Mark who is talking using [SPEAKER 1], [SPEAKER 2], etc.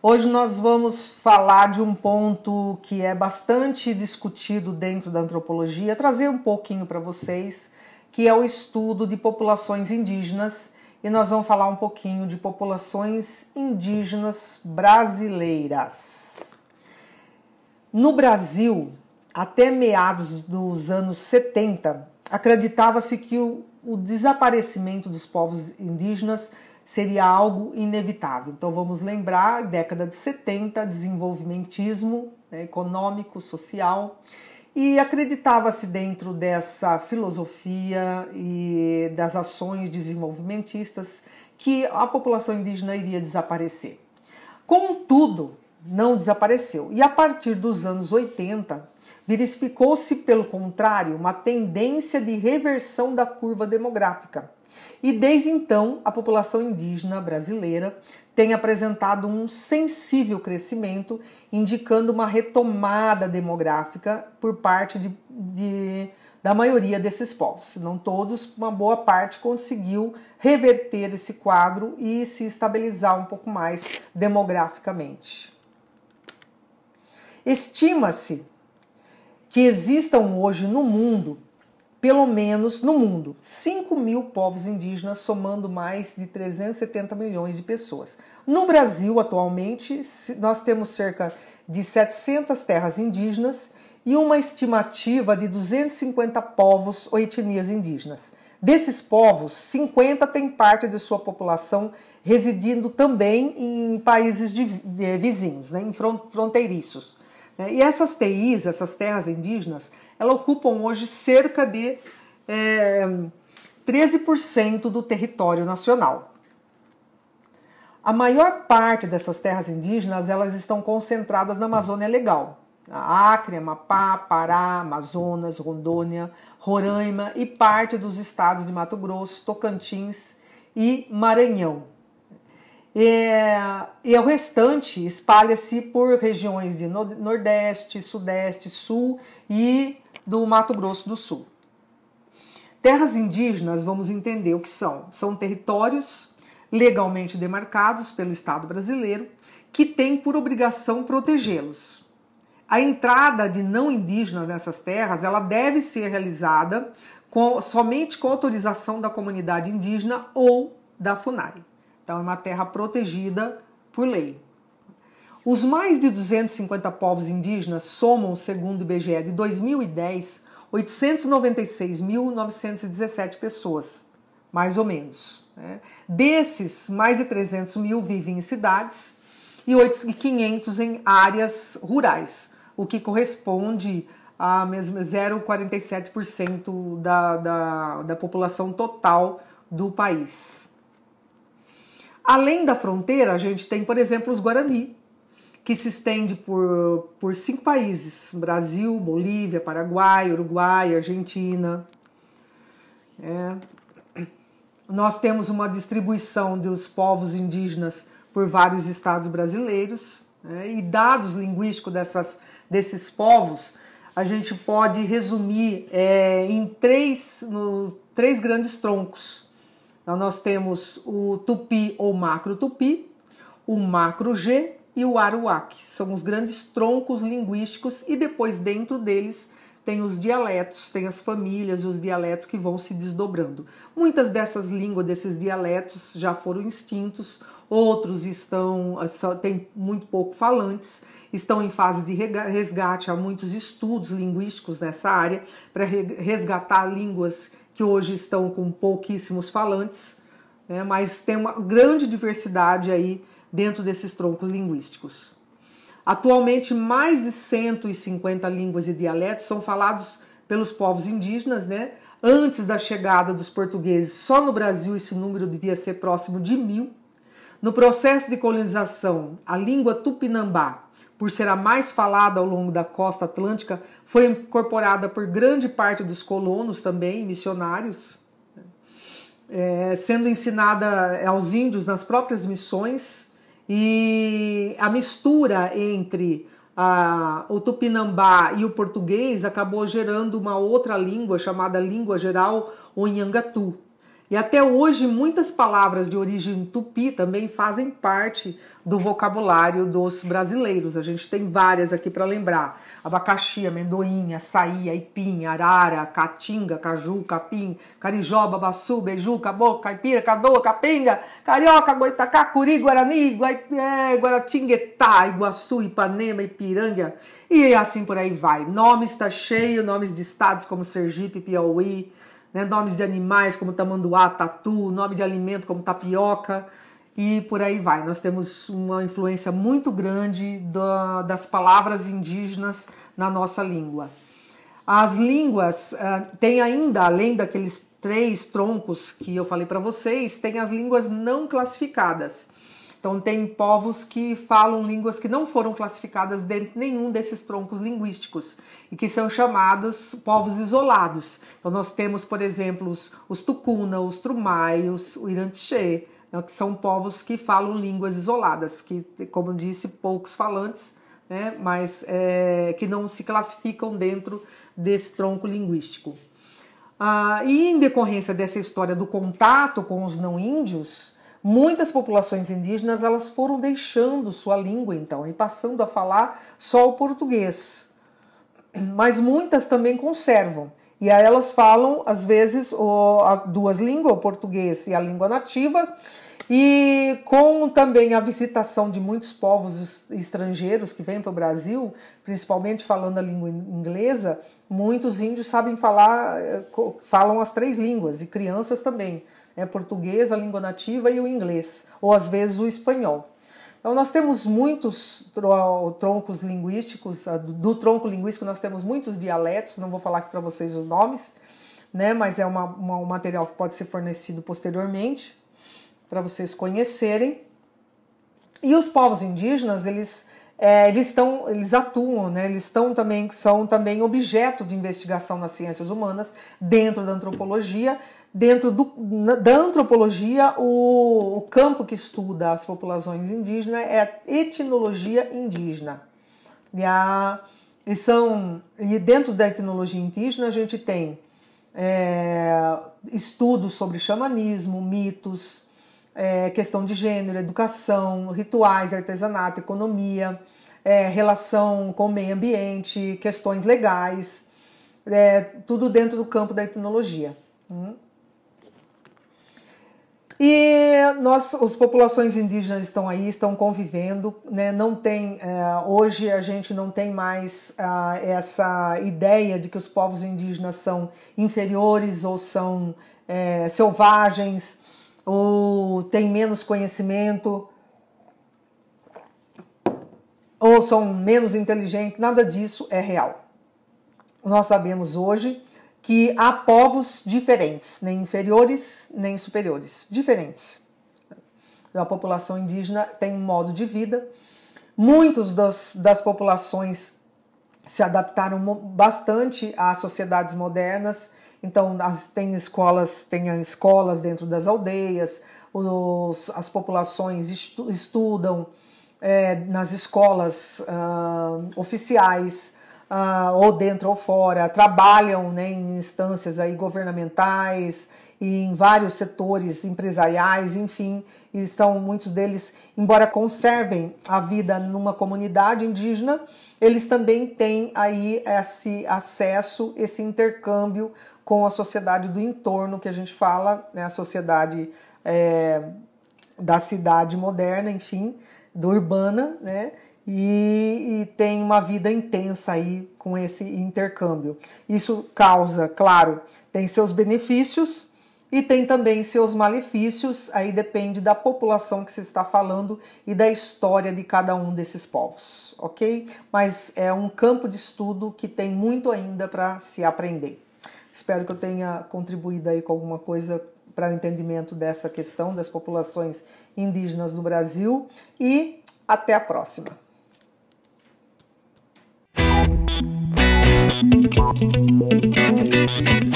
[SPEAKER 1] Hoje nós vamos falar de um ponto que é bastante discutido dentro da antropologia, trazer um pouquinho para vocês, que é o estudo de populações indígenas, e nós vamos falar um pouquinho de populações indígenas brasileiras. No Brasil, até meados dos anos 70, acreditava-se que o desaparecimento dos povos indígenas seria algo inevitável. Então vamos lembrar, década de 70, desenvolvimentismo, né, econômico, social, e acreditava-se dentro dessa filosofia e das ações desenvolvimentistas que a população indígena iria desaparecer. Contudo, não desapareceu. E a partir dos anos 80, verificou-se, pelo contrário, uma tendência de reversão da curva demográfica. E desde então, a população indígena brasileira tem apresentado um sensível crescimento, indicando uma retomada demográfica por parte da maioria desses povos. Se não todos, uma boa parte conseguiu reverter esse quadro e se estabilizar um pouco mais demograficamente. Estima-se que existam hoje no mundo, pelo menos no mundo, 5 mil povos indígenas, somando mais de 370 milhões de pessoas. No Brasil, atualmente, nós temos cerca de 700 terras indígenas e uma estimativa de 250 povos ou etnias indígenas. Desses povos, 50 têm parte de sua população residindo também em países vizinhos, né, em fronteiriços. E essas TIs, essas terras indígenas, elas ocupam hoje cerca de 13% do território nacional. A maior parte dessas terras indígenas, elas estão concentradas na Amazônia Legal. Acre, Amapá, Pará, Amazonas, Rondônia, Roraima e parte dos estados de Mato Grosso, Tocantins e Maranhão. E o restante espalha-se por regiões de Nordeste, Sudeste, Sul e do Mato Grosso do Sul. Terras indígenas, vamos entender o que são. São territórios legalmente demarcados pelo Estado brasileiro que tem por obrigação protegê-los. A entrada de não indígenas nessas terras, ela deve ser realizada somente com autorização da comunidade indígena ou da FUNAI. Então, é uma terra protegida por lei. Os mais de 250 povos indígenas somam, segundo o IBGE de 2010, 896.917 pessoas, mais ou menos. Desses, mais de 300 mil vivem em cidades e 500 em áreas rurais, o que corresponde a 0,47% da população total do país. Além da fronteira, a gente tem, por exemplo, os Guarani, que se estende por 5 países: Brasil, Bolívia, Paraguai, Uruguai, Argentina. Nós temos uma distribuição dos povos indígenas por vários estados brasileiros, e dados linguísticos desses povos a gente pode resumir em três grandes troncos. Então, nós temos o Tupi ou Macro-Tupi, o Macro-G e o Aruac. São os grandes troncos linguísticos e depois dentro deles tem os dialetos, tem as famílias, os dialetos que vão se desdobrando. Muitas dessas línguas, desses dialetos já foram extintos, outros têm muito pouco falantes, estão em fase de resgate. Há muitos estudos linguísticos nessa área para resgatar línguas que hoje estão com pouquíssimos falantes, mas tem uma grande diversidade aí dentro desses troncos linguísticos. Atualmente, mais de 150 línguas e dialetos são falados pelos povos indígenas, Antes da chegada dos portugueses, só no Brasil esse número devia ser próximo de 1.000. No processo de colonização, a língua tupinambá, por ser a mais falada ao longo da costa atlântica, foi incorporada por grande parte dos colonos também, missionários, sendo ensinada aos índios nas próprias missões, e a mistura entre o tupinambá e o português acabou gerando uma outra língua chamada língua geral ou Nhangatu. E até hoje muitas palavras de origem tupi também fazem parte do vocabulário dos brasileiros. A gente tem várias aqui para lembrar: abacaxi, amendoim, açaí, aipim, arara, caatinga, caju, capim, carijó, babaçu, beiju, caboclo, caipira, cadoa, capenga, carioca, goitacá, curi, guarani, guaratinguetá, iguaçu, Ipanema, Ipiranga e assim por aí vai. Nomes está cheio, nomes de estados como Sergipe, Piauí, né, nomes de animais como tamanduá, tatu, nome de alimento como tapioca e por aí vai. Nós temos uma influência muito grande das palavras indígenas na nossa língua. As línguas têm ainda, além daqueles 3 troncos que eu falei para vocês, tem as línguas não classificadas. Então tem povos que falam línguas que não foram classificadas dentro de nenhum desses troncos linguísticos e que são chamados povos isolados. Então nós temos, por exemplo, os Tukuna, os Trumai, os Irantixê, né, que são povos que falam línguas isoladas, que, como disse, poucos falantes, né, mas que não se classificam dentro desse tronco linguístico. E em decorrência dessa história do contato com os não índios, muitas populações indígenas elas foram deixando sua língua então e passando a falar só o português. Mas muitas também conservam. E aí elas falam, às vezes, duas línguas, o português e a língua nativa. E com também a visitação de muitos povos estrangeiros que vêm para o Brasil, principalmente falando a língua inglesa, muitos índios falam as 3 línguas, e crianças também. Português, a língua nativa e o inglês, ou às vezes o espanhol. Então nós temos muitos troncos linguísticos, do tronco linguístico nós temos muitos dialetos, não vou falar aqui para vocês os nomes, né, mas é um material que pode ser fornecido posteriormente, para vocês conhecerem. E os povos indígenas, eles atuam, né, são também objeto de investigação nas ciências humanas, dentro da antropologia. Dentro da antropologia, o campo que estuda as populações indígenas é a etnologia indígena. E dentro da etnologia indígena a gente tem estudos sobre xamanismo, mitos, questão de gênero, educação, rituais, artesanato, economia, relação com o meio ambiente, questões legais, tudo dentro do campo da etnologia. E as populações indígenas estão aí, estão convivendo, né? Hoje a gente não tem mais essa ideia de que os povos indígenas são inferiores ou são selvagens ou têm menos conhecimento ou são menos inteligentes. Nada disso é real. Nós sabemos hoje que há povos diferentes, nem inferiores, nem superiores, diferentes. A população indígena tem um modo de vida. Muitas das populações se adaptaram bastante às sociedades modernas. Então, tem escolas dentro das aldeias, as populações estudam nas escolas oficiais, ou dentro ou fora, trabalham, né, em instâncias aí governamentais e em vários setores empresariais, enfim, e muitos deles, embora conservem a vida numa comunidade indígena, eles também têm aí esse acesso, esse intercâmbio com a sociedade do entorno, que a gente fala, né, a sociedade da cidade moderna, enfim, do urbana, né, e tem uma vida intensa aí com esse intercâmbio. Isso causa, claro, tem seus benefícios e tem também seus malefícios, aí depende da população que você está falando e da história de cada um desses povos, ok? Mas é um campo de estudo que tem muito ainda para se aprender. Espero que eu tenha contribuído aí com alguma coisa para o entendimento dessa questão das populações indígenas no Brasil e até a próxima. Thank you.